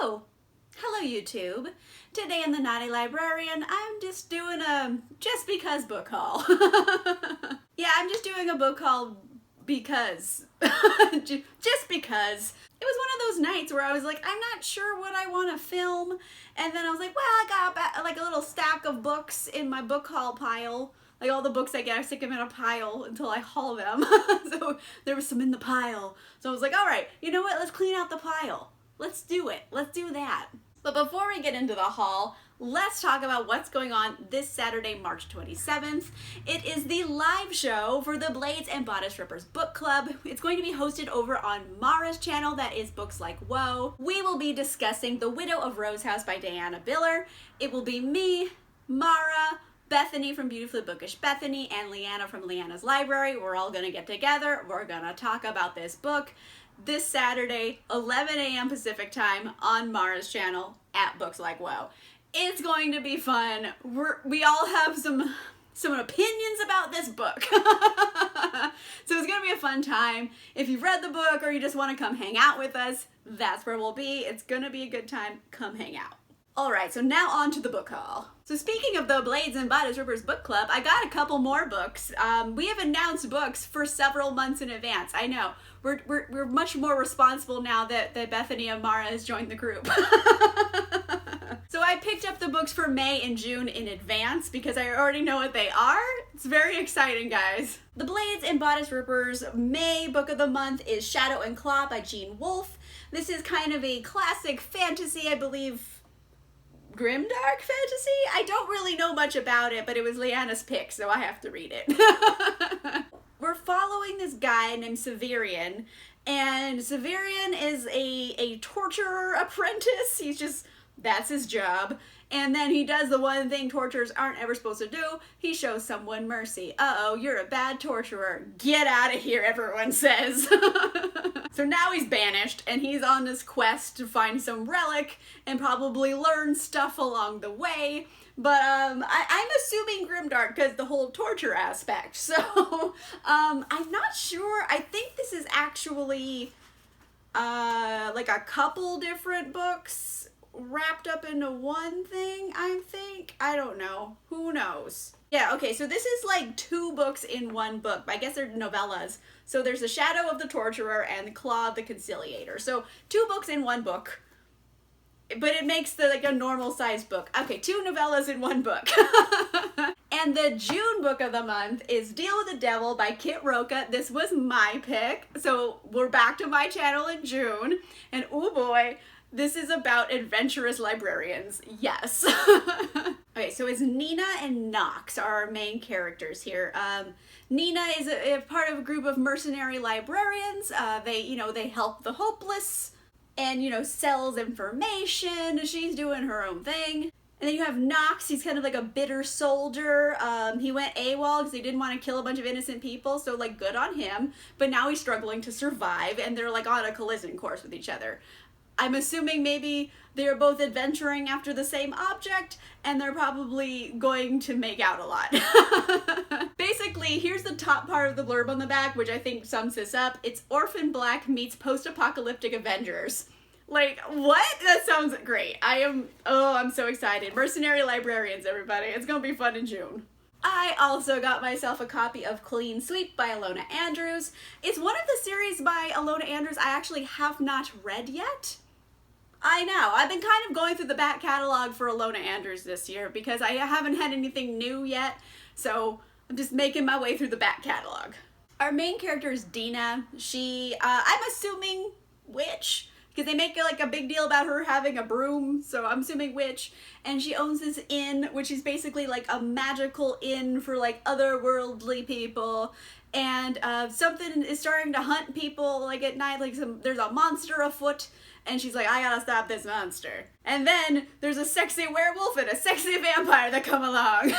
Oh, hello YouTube. Today in the Naughty Librarian, I'm just doing a just because book haul. Yeah, I'm just doing a book haul because. Just because. It was one of those nights where I was like, I'm not sure what I want to film. And then I was like, well, I got like a little stack of books in my book haul pile. Like all the books I get, I stick them in a pile until I haul them. So there was some in the pile. So I was like, all right, you know what? Let's clean out the pile. Let's do it. Let's do that. But before we get into the haul, let's talk about what's going on this Saturday, March 27th. It is the live show for the Blades and Bodice Rippers book club. It's going to be hosted over on Mara's channel, that is Books Like Whoa. We will be discussing The Widow of Rose House by Diana Biller. It will be me, Mara, Bethany from Beautifully Bookish Bethany, and Leanna from Leanna's Library. We're all gonna get together. We're gonna talk about this book this Saturday, 11 a.m. Pacific time on Mara's channel at Books Like Whoa. It's going to be fun. We all have some opinions about this book. So it's gonna be a fun time. If you've read the book or you just want to come hang out with us, that's where we'll be. It's gonna be a good time. Come hang out. Alright, so now on to the book haul. So speaking of the Blades and Bodice Rippers book club, I got a couple more books. We have announced books for several months in advance. I know. We're much more responsible now that Bethany and Mara has joined the group. So I picked up the books for May and June in advance because I already know what they are. It's very exciting, guys. The Blades and Bodice Rippers May book of the month is Shadow and Claw by Wolfe. This is kind of a classic fantasy, I believe, grimdark fantasy? I don't really know much about it, but it was Leanna's pick, so I have to read it. We're following this guy named Severian, and Severian is a torturer apprentice. That's his job. And then he does the one thing torturers aren't ever supposed to do. He shows someone mercy. Uh-oh, you're a bad torturer. Get out of here, everyone says. So now he's banished, and he's on this quest to find some relic and probably learn stuff along the way. But I'm assuming grimdark because the whole torture aspect. So I'm not sure. I think this is actually like a couple different books wrapped up into one thing, I think. I don't know. Who knows? Yeah, okay, so this is like two books in one book. I guess they're novellas. So there's The Shadow of the Torturer and The Claw of the Conciliator. So two books in one book. But it makes like a normal sized book. Okay, two novellas in one book. And the June book of the month is Deal with the Devil by Kit Rocha. This was my pick. So we're back to my channel in June. And oh boy, this is about adventurous librarians. Yes. Okay, so it's Nina and Knox are our main characters here. Nina is a part of a group of mercenary librarians. They help the hopeless and, sells information. She's doing her own thing. And then you have Knox. He's kind of like a bitter soldier. He went AWOL because he didn't want to kill a bunch of innocent people, so like good on him. But now he's struggling to survive, and they're like on a collision course with each other. I'm assuming maybe they're both adventuring after the same object, and they're probably going to make out a lot. Basically, here's the top part of the blurb on the back, which I think sums this up. It's Orphan Black meets post-apocalyptic Avengers. Like, what? That sounds great. I'm so excited. Mercenary Librarians, everybody. It's gonna be fun in June. I also got myself a copy of Clean Sweep by Ilona Andrews. It's one of the series by Ilona Andrews I actually have not read yet. I know. I've been kind of going through the back catalog for Ilona Andrews this year because I haven't had anything new yet, so I'm just making my way through the back catalog. Our main character is Dina. I'm assuming witch, because they make like a big deal about her having a broom, so I'm assuming witch. And she owns this inn, which is basically like a magical inn for like otherworldly people. And something is starting to hunt people like at night, there's a monster afoot. And she's like, I gotta stop this monster. And then there's a sexy werewolf and a sexy vampire that come along.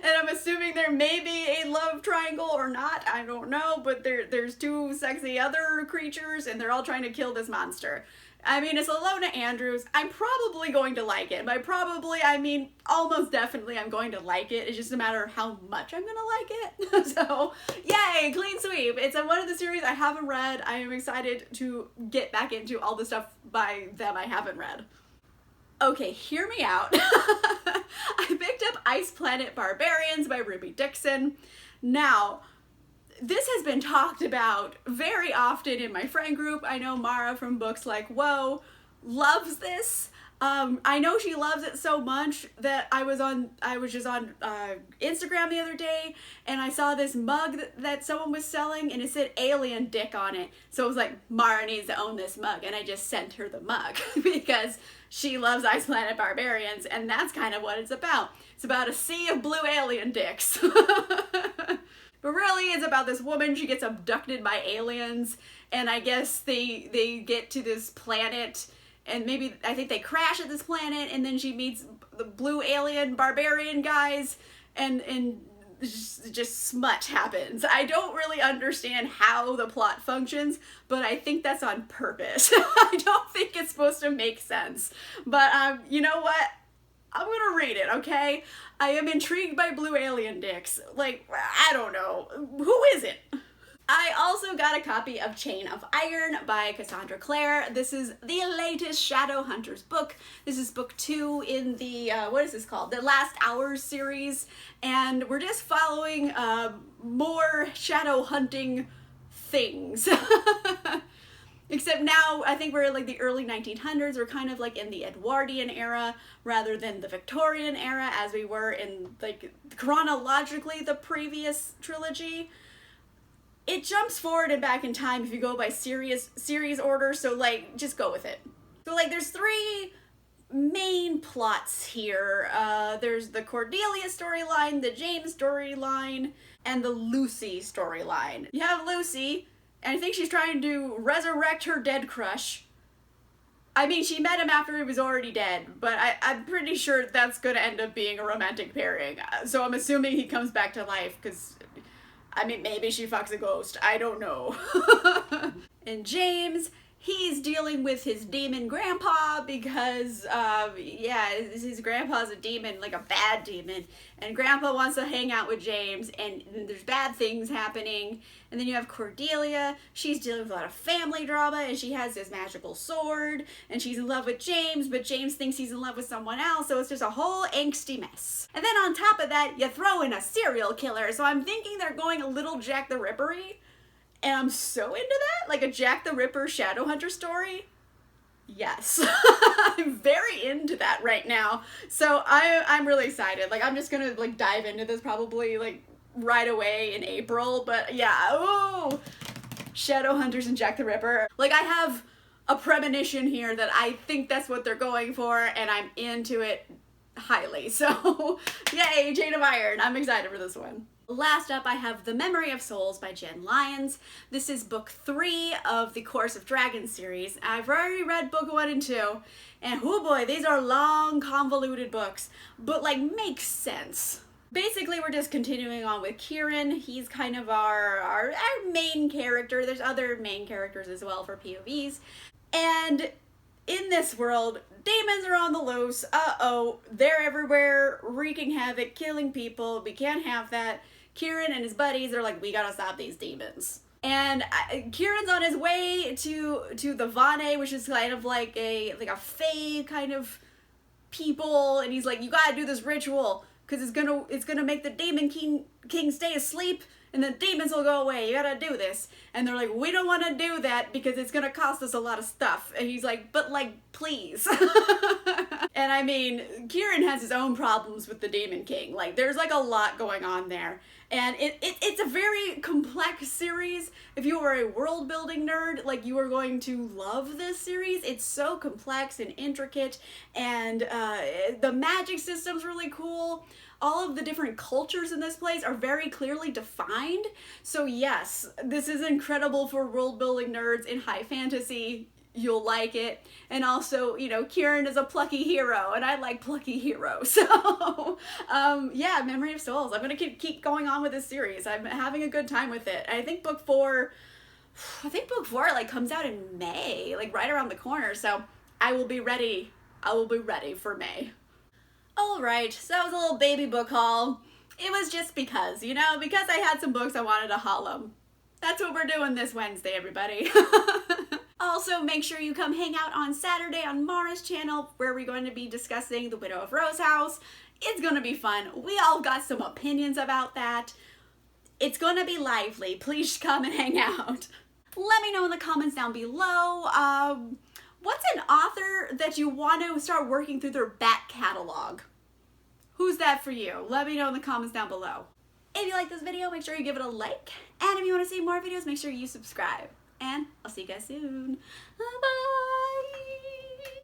And I'm assuming there may be a love triangle or not, I don't know, but there's two sexy other creatures and they're all trying to kill this monster. I mean, it's Ilona Andrews. I'm probably going to like it. By probably, I mean almost definitely I'm going to like it. It's just a matter of how much I'm gonna like it. So, yay, Clean Sweep. It's one of the series I haven't read. I am excited to get back into to all the stuff by them I haven't read. Okay, hear me out. I picked up Ice Planet Barbarians by Ruby Dixon. Now, this has been talked about very often in my friend group. I know Mara from Books Like Whoa loves this. I know she loves it so much that I was just on Instagram the other day and I saw this mug that someone was selling and it said alien dick on it. So I was like, Mara needs to own this mug, and I just sent her the mug because she loves Ice Planet Barbarians, and that's kind of what it's about. It's about a sea of blue alien dicks. But really, it's about this woman. She gets abducted by aliens, and I guess they get to this planet, and maybe, I think they crash at this planet, and then she meets the blue alien barbarian guys, and just smut happens. I don't really understand how the plot functions, but I think that's on purpose. I don't think it's supposed to make sense. But you know what? I'm gonna read it, okay? I am intrigued by blue alien dicks. Like, I don't know. Who isn't? I also got a copy of Chain of Iron by Cassandra Clare. This is the latest Shadowhunters book. This is book 2 in the, what is this called? The Last Hours series. And we're just following more shadow hunting things. Except now, I think we're in like the early 1900s. We're kind of like in the Edwardian era rather than the Victorian era as we were in like chronologically the previous trilogy. It jumps forward and back in time if you go by series order, so like just go with it. So like there's 3 main plots here. There's the Cordelia storyline, the James storyline, and the Lucy storyline. You have Lucy, and I think she's trying to resurrect her dead crush. I mean, she met him after he was already dead, but I'm pretty sure that's gonna end up being a romantic pairing. So I'm assuming he comes back to life, because, I mean, maybe she fucks a ghost. I don't know. And James, he's dealing with his demon grandpa because, yeah, his grandpa's a demon, like a bad demon. And grandpa wants to hang out with James, and there's bad things happening. And then you have Cordelia. She's dealing with a lot of family drama, and she has this magical sword, and she's in love with James, but James thinks he's in love with someone else, so it's just a whole angsty mess. And then on top of that, you throw in a serial killer, so I'm thinking they're going a little Jack the Ripper-y, and I'm so into that, like a Jack the Ripper Shadowhunter story. Yes, I'm very into that right now. So I'm really excited. Like, I'm just gonna like dive into this probably like right away in April, but yeah, ooh, Shadowhunters and Jack the Ripper. Like, I have a premonition here that I think that's what they're going for, and I'm into it highly. So, yay, Chain of Iron. I'm excited for this one. Last up, I have The Memory of Souls by Jenn Lyons. This is book 3 of the Course of Dragons series. I've already read book 1 and 2, and oh boy, these are long, convoluted books, but like makes sense. Basically, we're just continuing on with Kieran. He's kind of our main character. There's other main characters as well for POVs. And in this world, demons are on the loose. Uh-oh, they're everywhere, wreaking havoc, killing people. We can't have that. Kieran and his buddies are like, we gotta stop these demons. And Kieran's on his way to the Vane, which is kind of like a fae kind of people, and he's like, you gotta do this ritual, because it's gonna make the demon king stay asleep, and the demons will go away. You gotta do this. And they're like, we don't want to do that because it's gonna cost us a lot of stuff. And he's like, but like, please. And I mean, Kieran has his own problems with the Demon King. Like, there's like a lot going on there. And it's a very complex series. If you are a world building nerd, like, you are going to love this series. It's so complex and intricate, and the magic system's really cool. All of the different cultures in this place are very clearly defined. So yes, this is incredible for world building nerds in high fantasy. You'll like it. And also, you know, Kieran is a plucky hero, and I like plucky heroes. So, yeah, Memory of Souls. I'm gonna keep going on with this series. I'm having a good time with it. I think book 4 like comes out in May, like right around the corner. So I will be ready. I will be ready for May. Alright, so that was a little baby book haul. It was just because, you know, because I had some books I wanted to haul them. That's what we're doing this Wednesday, everybody. Also, make sure you come hang out on Saturday on Mara's channel, where we're going to be discussing The Widow of Rose House. It's gonna be fun. We all got some opinions about that. It's gonna be lively. Please come and hang out. Let me know in the comments down below, what's an author that you want to start working through their back catalog? Who's that for you? Let me know in the comments down below. If you like this video, make sure you give it a like. And if you want to see more videos, make sure you subscribe. And I'll see you guys soon. Bye-bye.